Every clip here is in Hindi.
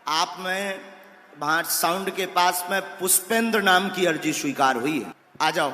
आप में वहां साउंड के पास में पुष्पेंद्र नाम की अर्जी स्वीकार हुई है, आ जाओ।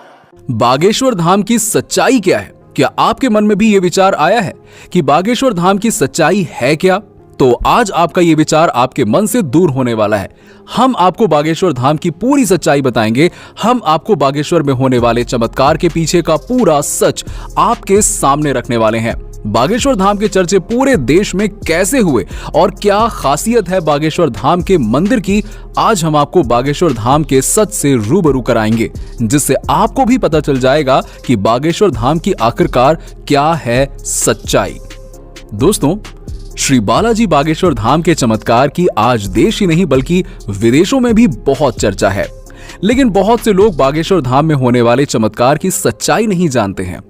बागेश्वर धाम की सच्चाई क्या है? क्या आपके मन में भी ये विचार आया है कि बागेश्वर धाम की सच्चाई है क्या? तो आज आपका ये विचार आपके मन से दूर होने वाला है। हम आपको बागेश्वर धाम की पूरी सच्चाई बताएंगे। हम आपको बागेश्वर में होने वाले चमत्कार के पीछे का पूरा सच आपके सामने रखने वाले हैं। बागेश्वर धाम के चर्चे पूरे देश में कैसे हुए और क्या खासियत है बागेश्वर धाम के मंदिर की, आज हम आपको बागेश्वर धाम के सच से रूबरू कराएंगे, जिससे आपको भी पता चल जाएगा कि बागेश्वर धाम की आखिरकार क्या है सच्चाई। दोस्तों, श्री बालाजी बागेश्वर धाम के चमत्कार की आज देश ही नहीं बल्कि विदेशों में भी बहुत चर्चा है, लेकिन बहुत से लोग बागेश्वर धाम में होने वाले चमत्कार की सच्चाई नहीं जानते हैं।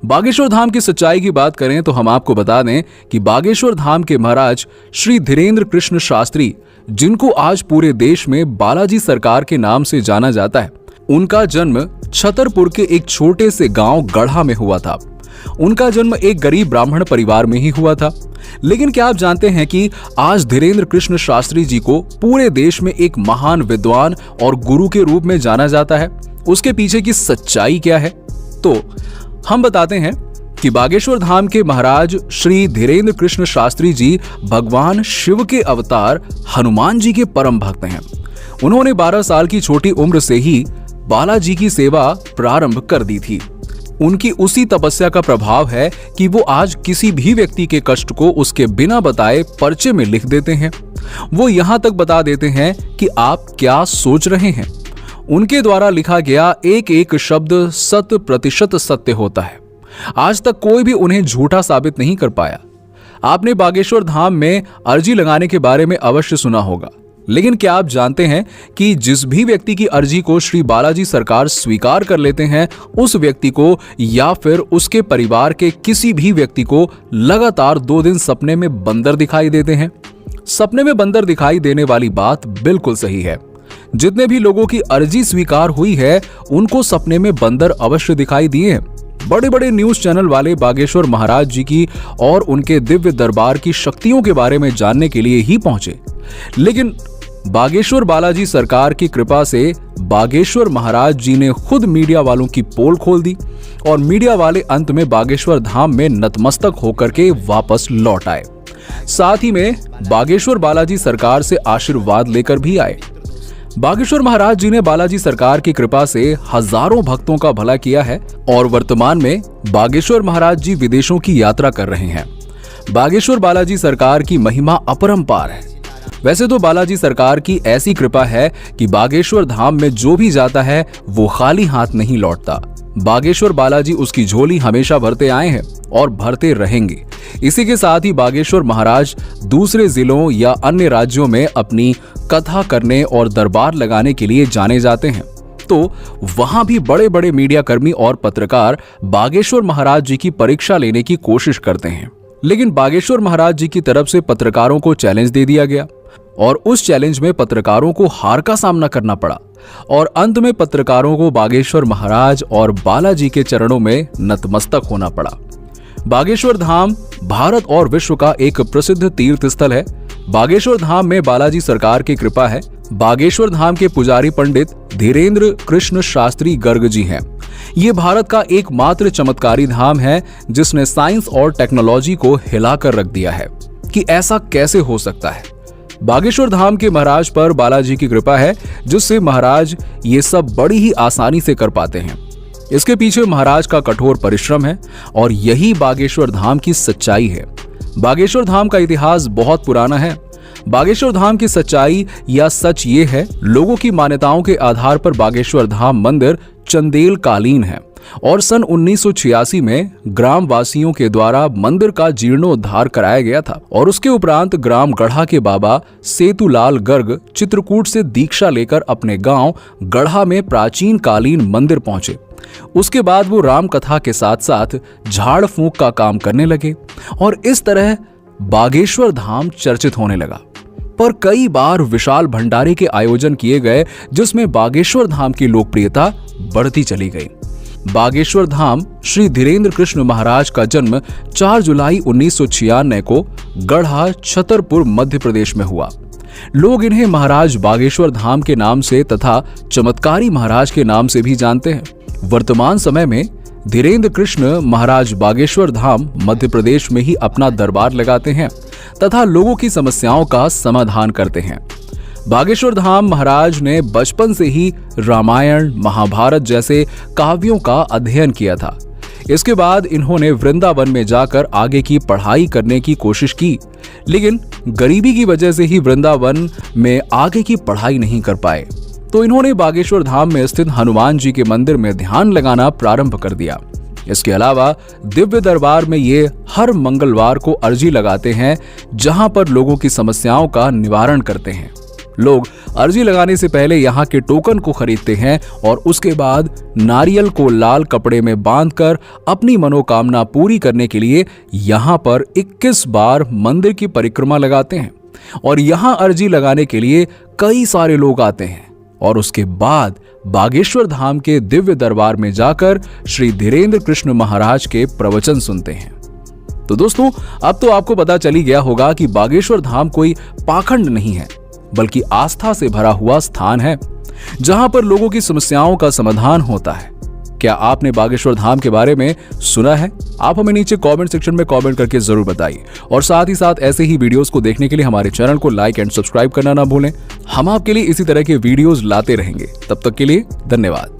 बागेश्वर धाम की सच्चाई की बात करें तो हम आपको बता दें कि बागेश्वर धाम के महाराज श्री धीरेन्द्र कृष्ण शास्त्री, जिनको आज पूरे देश में बालाजी सरकार के नाम से जाना जाता है, उनका जन्म छतरपुर के एक छोटे से गांव गढ़ा में हुआ था। उनका जन्म एक गरीब ब्राह्मण परिवार में ही हुआ था। लेकिन क्या आप जानते हैं कि आज धीरेन्द्र कृष्ण शास्त्री जी को पूरे देश में एक महान विद्वान और गुरु के रूप में जाना जाता है? उसके पीछे की सच्चाई क्या है? तो हम बताते हैं कि बागेश्वर धाम के महाराज श्री धीरेन्द्र कृष्ण शास्त्री जी भगवान शिव के अवतार हनुमान जी के परम भक्त हैं। उन्होंने 12 साल की छोटी उम्र से ही बालाजी की सेवा प्रारंभ कर दी थी। उनकी उसी तपस्या का प्रभाव है कि वो आज किसी भी व्यक्ति के कष्ट को उसके बिना बताए पर्चे में लिख देते हैं। वो यहाँ तक बता देते हैं कि आप क्या सोच रहे हैं। उनके द्वारा लिखा गया एक एक शब्द 100% सत्य होता है। आज तक कोई भी उन्हें झूठा साबित नहीं कर पाया। आपने बागेश्वर धाम में अर्जी लगाने के बारे में अवश्य सुना होगा, लेकिन क्या आप जानते हैं कि जिस भी व्यक्ति की अर्जी को श्री बालाजी सरकार स्वीकार कर लेते हैं, उस व्यक्ति को या फिर उसके परिवार के किसी भी व्यक्ति को लगातार 2 दिन सपने में बंदर दिखाई देते हैं। सपने में बंदर दिखाई देने वाली बात बिल्कुल सही है। जितने भी लोगों की अर्जी स्वीकार हुई है, उनको सपने में बंदर अवश्य दिखाई दिए हैं। बड़े बड़े न्यूज चैनल वाले बागेश्वर महाराज जी की और उनके दिव्य दरबार की शक्तियों के बारे में जानने के लिए ही पहुंचे, लेकिन बागेश्वर बालाजी सरकार की कृपा से बागेश्वर महाराज जी ने खुद मीडिया वालों की पोल खोल दी और मीडिया वाले अंत में बागेश्वर धाम में नतमस्तक होकर के वापस लौट आए। साथ ही में बागेश्वर बालाजी सरकार से आशीर्वाद लेकर भी आए। बागेश्वर महाराज जी ने बालाजी सरकार की कृपा से हजारों भक्तों का भला किया है और वर्तमान में बागेश्वर महाराज जी विदेशों की यात्रा कर रहे हैं। बागेश्वर बालाजी सरकार की महिमा अपरंपार है। वैसे तो बालाजी सरकार की ऐसी कृपा है कि बागेश्वर धाम में जो भी जाता है वो खाली हाथ नहीं लौटता। बागेश्वर बालाजी उसकी झोली हमेशा भरते आए हैं और भरते रहेंगे। इसी के साथ ही बागेश्वर महाराज दूसरे जिलों या अन्य राज्यों में अपनी कथा करने और दरबार लगाने के लिए जाने जाते हैं, तो वहां भी बड़े बड़े मीडिया कर्मी और पत्रकार बागेश्वर महाराज जी की परीक्षा लेने की कोशिश करते हैं। लेकिन बागेश्वर महाराज जी की तरफ से पत्रकारों को चैलेंज दे दिया गया और उस चैलेंज में पत्रकारों को हार का सामना करना पड़ा और अंत में पत्रकारों को बागेश्वर महाराज और बालाजी के चरणों में नतमस्तक होना पड़ा। बागेश्वर धाम भारत और विश्व का एक प्रसिद्ध तीर्थ स्थल है। बागेश्वर धाम में बालाजी सरकार की कृपा है। बागेश्वर धाम के पुजारी पंडित धीरेन्द्र कृष्ण शास्त्री गर्ग जी हैं। ये भारत का एकमात्र चमत्कारी धाम है जिसने साइंस और टेक्नोलॉजी को हिलाकर रख दिया है कि ऐसा कैसे हो सकता है। बागेश्वर धाम के महाराज पर बालाजी की कृपा है, जिससे महाराज ये सब बड़ी ही आसानी से कर पाते हैं। इसके पीछे महाराज का कठोर परिश्रम है और यही बागेश्वर धाम की सच्चाई है। बागेश्वर धाम का इतिहास बहुत पुराना है। बागेश्वर धाम की सच्चाई या सच ये है, लोगों की मान्यताओं के आधार पर बागेश्वर धाम मंदिर चंदेल कालीन है और सन 1986 में ग्राम वासियों के द्वारा मंदिर का जीर्णोद्धार कराया गया था और उसके उपरांत ग्राम गढ़ा के बाबा सेतुलाल गर्ग चित्रकूट से दीक्षा लेकर अपने गांव गढ़ा में प्राचीन कालीन मंदिर पहुंचे। उसके बाद वो राम कथा के साथ साथ झाड़ फूंक का काम करने लगे और इस तरह बागेश्वर धाम चर्चित होने लगा। पर कई बार विशाल भंडारे के आयोजन किए गए, जिसमें बागेश्वर धाम की लोकप्रियता बढ़ती चली गई। बागेश्वर धाम श्री धीरेन्द्र कृष्ण महाराज का जन्म 4 जुलाई 1996 को गढ़ा छतरपुर मध्य प्रदेश में हुआ। लोग इन्हें महाराज बागेश्वर धाम के नाम से तथा चमत्कारी महाराज के नाम से भी जानते हैं। वर्तमान समय में धीरेन्द्र कृष्ण महाराज बागेश्वर धाम मध्य प्रदेश में ही अपना दरबार लगाते हैं तथा लोगों की समस्याओं का समाधान करते हैं। बागेश्वर धाम महाराज ने बचपन से ही रामायण, महाभारत जैसे काव्यों का अध्ययन किया था। इसके बाद इन्होंने वृंदावन में जाकर आगे की पढ़ाई करने की कोशिश की, लेकिन गरीबी की वजह से ही वृंदावन में आगे की पढ़ाई नहीं कर पाए। तो इन्होंने बागेश्वर धाम में स्थित हनुमान जी के मंदिर में ध्यान लगाना प्रारंभ कर दिया। इसके अलावा दिव्य दरबार में ये हर मंगलवार को अर्जी लगाते हैं, जहां पर लोगों की समस्याओं का निवारण करते हैं। लोग अर्जी लगाने से पहले यहाँ के टोकन को खरीदते हैं और उसके बाद नारियल को लाल कपड़े में बांधकर अपनी मनोकामना पूरी करने के लिए यहाँ पर 21 बार मंदिर की परिक्रमा लगाते हैं। और यहाँ अर्जी लगाने के लिए कई सारे लोग आते हैं और उसके बाद बागेश्वर धाम के दिव्य दरबार में जाकर श्री धीरेन्द्र कृष्ण महाराज के प्रवचन सुनते हैं। तो दोस्तों, अब तो आपको पता चली गया होगा कि बागेश्वर धाम कोई पाखंड नहीं है, बल्कि आस्था से भरा हुआ स्थान है, जहां पर लोगों की समस्याओं का समाधान होता है। क्या आपने बागेश्वर धाम के बारे में सुना है? आप हमें नीचे कमेंट सेक्शन में कमेंट करके जरूर बताइए और साथ ही साथ ऐसे ही वीडियोस को देखने के लिए हमारे चैनल को लाइक एंड सब्सक्राइब करना ना भूलें। हम आपके लिए इसी तरह के वीडियोस लाते रहेंगे। तब तक के लिए धन्यवाद।